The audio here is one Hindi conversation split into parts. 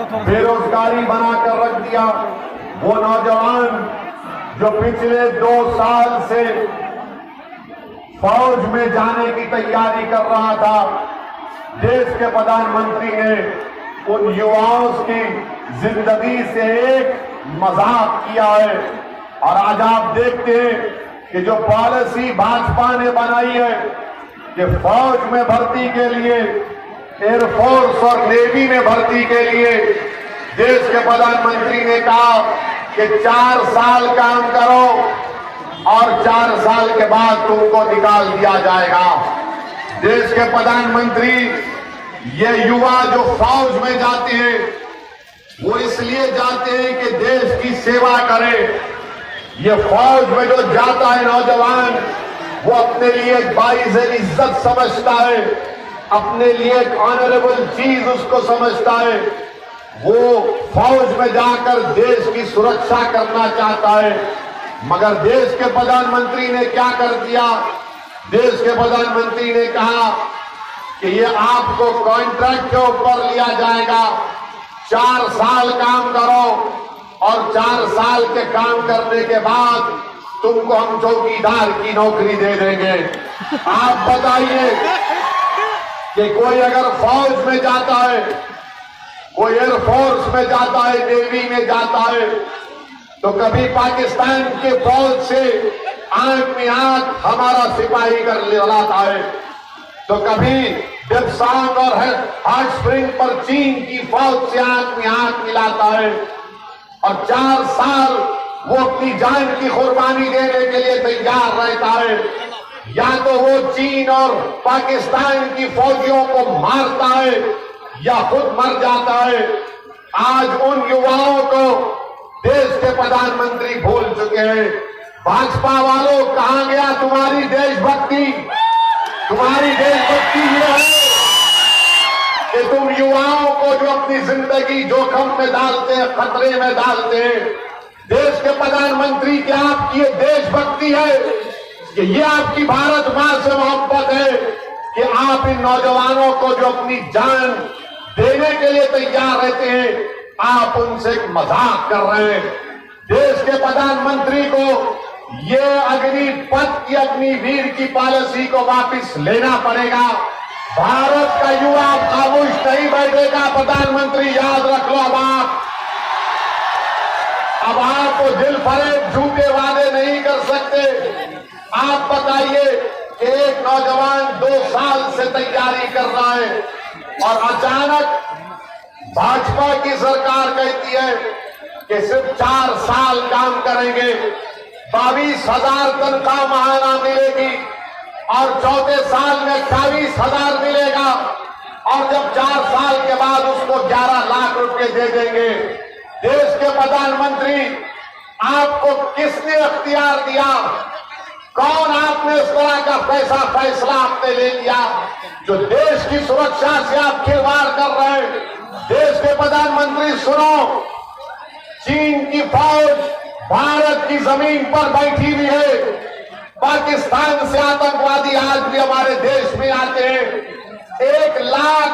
बेरोजगारी बनाकर रख दिया। वो नौजवान जो पिछले 2 साल से फौज में जाने की तैयारी कर रहा था, देश के प्रधानमंत्री ने उन युवाओं की जिंदगी से एक मजाक किया है। और आज आप देखते हैं कि जो पॉलिसी भाजपा ने बनाई है कि फौज में भर्ती के लिए, एयरफोर्स और नेवी में भर्ती के लिए देश के प्रधानमंत्री ने कहा कि 4 साल काम करो और 4 साल के बाद तुमको निकाल दिया जाएगा। देश के प्रधानमंत्री ये युवा जो फौज में जाते हैं वो इसलिए जाते हैं कि देश की सेवा करे। ये फौज में जो जाता है नौजवान, वो अपने लिए एक बाइज़ इज्जत समझता है, अपने लिए एक ऑनरेबल चीज उसको समझता है। वो फौज में जाकर देश की सुरक्षा करना चाहता है। मगर देश के प्रधानमंत्री ने क्या कर दिया? देश के प्रधानमंत्री ने कहा कि ये आपको कॉन्ट्रैक्ट के ऊपर लिया जाएगा, 4 साल काम करो और 4 साल के काम करने के बाद तुमको हम चौकीदार की नौकरी दे देंगे। आप बताइए कि कोई अगर फौज में जाता है, कोई एयरफोर्स में जाता है, नेवी में जाता है, तो कभी पाकिस्तान के फौज से आंख में आंख हमारा सिपाही कर लाता है, तो कभी डेप्सांग और हॉट स्प्रिंग पर चीन की फौज से आंख में आंख मिलाता है। और 4 साल वो अपनी जान की कुर्बानी देने के लिए तैयार रहता है। या तो वो चीन और पाकिस्तान की फौजियों को मारता है या खुद मर जाता है। आज उन युवाओं को देश के प्रधानमंत्री भूल चुके हैं। भाजपा वालों, कहां गया तुम्हारी देशभक्ति? तुम्हारी देशभक्ति ये है कि तुम युवाओं को जो अपनी जिंदगी जोखिम में डालते हैं, खतरे में डालते हैं, देश के प्रधानमंत्री, क्या आपकी ये देशभक्ति है कि ये आपकी भारत मां से मोहब्बत है कि आप इन नौजवानों को जो अपनी जान देने के लिए तैयार रहते हैं, आप उनसे एक मजाक कर रहे हैं? देश के प्रधानमंत्री को ये अग्निपथ की, अग्निवीर की पॉलिसी को वापस लेना पड़ेगा। भारत का युवा खामोश नहीं बैठेगा। प्रधानमंत्री याद रख लो, अब आप दिल फरेब झूठे वादे नहीं कर सकते। आप बताइए कि एक नौजवान 2 साल से तैयारी कर रहा है और अचानक भाजपा की सरकार कहती है कि सिर्फ 4 साल काम करेंगे, 22,000 तनख्वाह महाना मिलेगी और चौथे साल में 28,000 मिलेगा और जब 4 साल के बाद उसको 11 लाख रुपए दे देंगे। देश के प्रधानमंत्री, आपको किसने अख्तियार दिया? कौन आपने इस तरह का फैसला आपने ले लिया जो देश की सुरक्षा से आप खिलवाड़ कर रहे हैं? देश के प्रधानमंत्री सुनो, चीन की फौज भारत की जमीन पर बैठी हुई है। पाकिस्तान से आतंकवादी आज भी हमारे देश में आते हैं। 1 लाख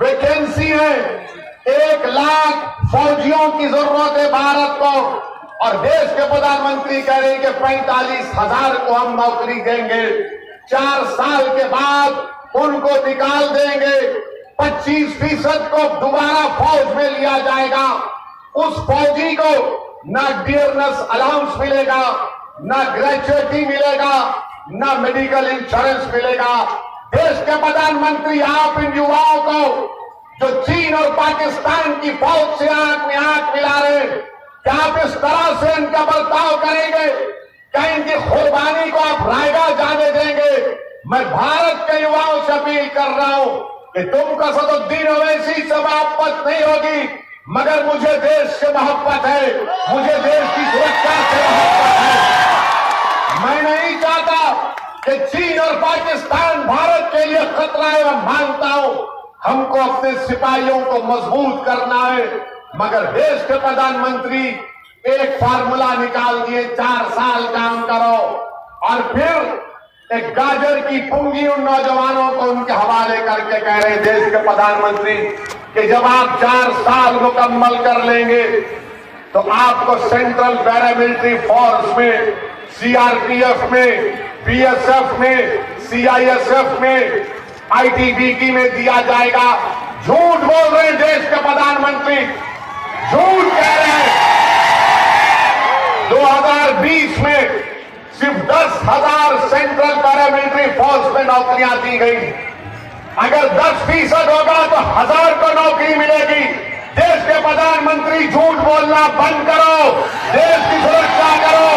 वैकेंसी है, 1 लाख फौजियों की जरूरत है भारत को, और देश के प्रधानमंत्री कह रहे हैं कि 45,000 को हम नौकरी देंगे, 4 साल के बाद उनको निकाल देंगे, 25% को दोबारा फौज में लिया जाएगा। उस फौजी को ना डियरनेस अलाउंस मिलेगा, ना ग्रेजुएटी मिलेगा, ना मेडिकल इंश्योरेंस मिलेगा। देश के प्रधानमंत्री, आप इन युवाओं को जो चीन और पाकिस्तान की फौज से आंख में आंख मिला रहे हैं, क्या आप इस तरह से इनका बर्ताव करेंगे? क्या इनकी कुर्बानी को आप रायगा जाने देंगे? मैं भारत के युवाओं से अपील कर रहा हूं कि तुमको असदुद्दीन ओवैसी से मोहब्बत नहीं होगी, मगर मुझे देश से मोहब्बत है, मुझे देश की सुरक्षा से मोहब्बत है। मैं नहीं चाहता कि चीन और पाकिस्तान भारत के लिए खतरा है। मैं मानता हूं हमको अपने सिपाहियों को मजबूत करना है, मगर देश के प्रधानमंत्री एक फार्मूला निकाल दिए, 4 साल काम करो और फिर एक गाजर की पुंगी उन नौजवानों को उनके हवाले करके कह रहे देश के प्रधानमंत्री कि जब आप 4 साल मुकम्मल कर लेंगे तो आपको सेंट्रल पैरामिलिट्री फोर्स में, सीआरपीएफ में, बीएसएफ में, सीआईएसएफ में, आईटीबीपी में दिया जाएगा। झूठ बोल रहे हैं देश के प्रधानमंत्री, झूठ कह रहे हैं। 2020 में सिर्फ 10,000 सेंट्रल पैरामिलिट्री फोर्स में नौकरियां दी गई। अगर 10% होगा तो 1000 को नौकरी मिलेगी। देश के प्रधानमंत्री झूठ बोलना बंद करो, देश की सुरक्षा करो।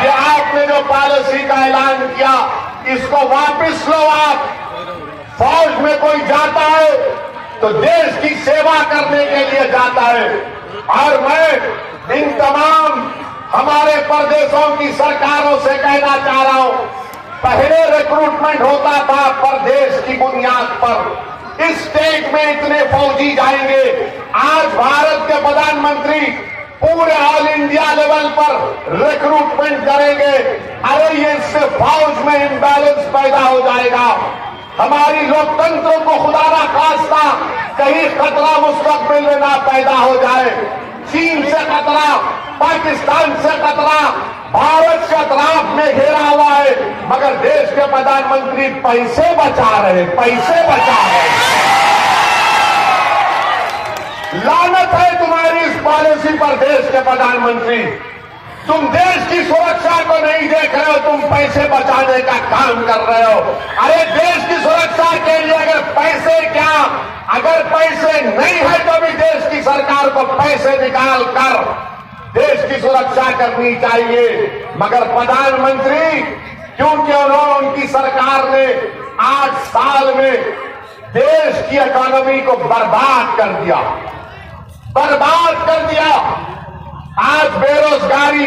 ये आपने जो पॉलिसी का ऐलान किया, इसको वापस लो। आप फौज में कोई जाता है तो देश की सेवा करने के लिए जाता है। और मैं इन तमाम हमारे प्रदेशों की सरकारों से कहना चाह रहा हूं, पहले रिक्रूटमेंट होता था प्रदेश की बुनियाद पर, इस स्टेट में इतने फौजी जाएंगे। आज भारत के प्रधानमंत्री पूरे ऑल इंडिया लेवल पर रिक्रूटमेंट करेंगे। अरे ये इससे फौज में इम्बैलेंस पैदा हो जाएगा। हमारी लोकतंत्र को खुदा ना खास्ता कहीं खतरा मुस्तकबिल में ना पैदा हो जाए। चीन से खतरा, पाकिस्तान से खतरा, भारत के अतराफ में घेरा हुआ है, मगर देश के प्रधानमंत्री पैसे बचा रहे, पैसे बचा रहे। लानत है तुम्हारी इस पॉलिसी पर देश के प्रधानमंत्री। तुम देश की सुरक्षा को नहीं देख रहे हो, तुम पैसे बचाने का काम कर रहे हो। अरे देश की सुरक्षा के लिए अगर पैसे क्या, अगर पैसे नहीं है तो भी देश की सरकार को पैसे निकाल कर देश की सुरक्षा करनी चाहिए। मगर प्रधानमंत्री, क्योंकि उन्होंने, उनकी सरकार ने 8 साल में देश की इकोनॉमी को बर्बाद कर दिया, बर्बाद कर दिया। आज बेरोजगारी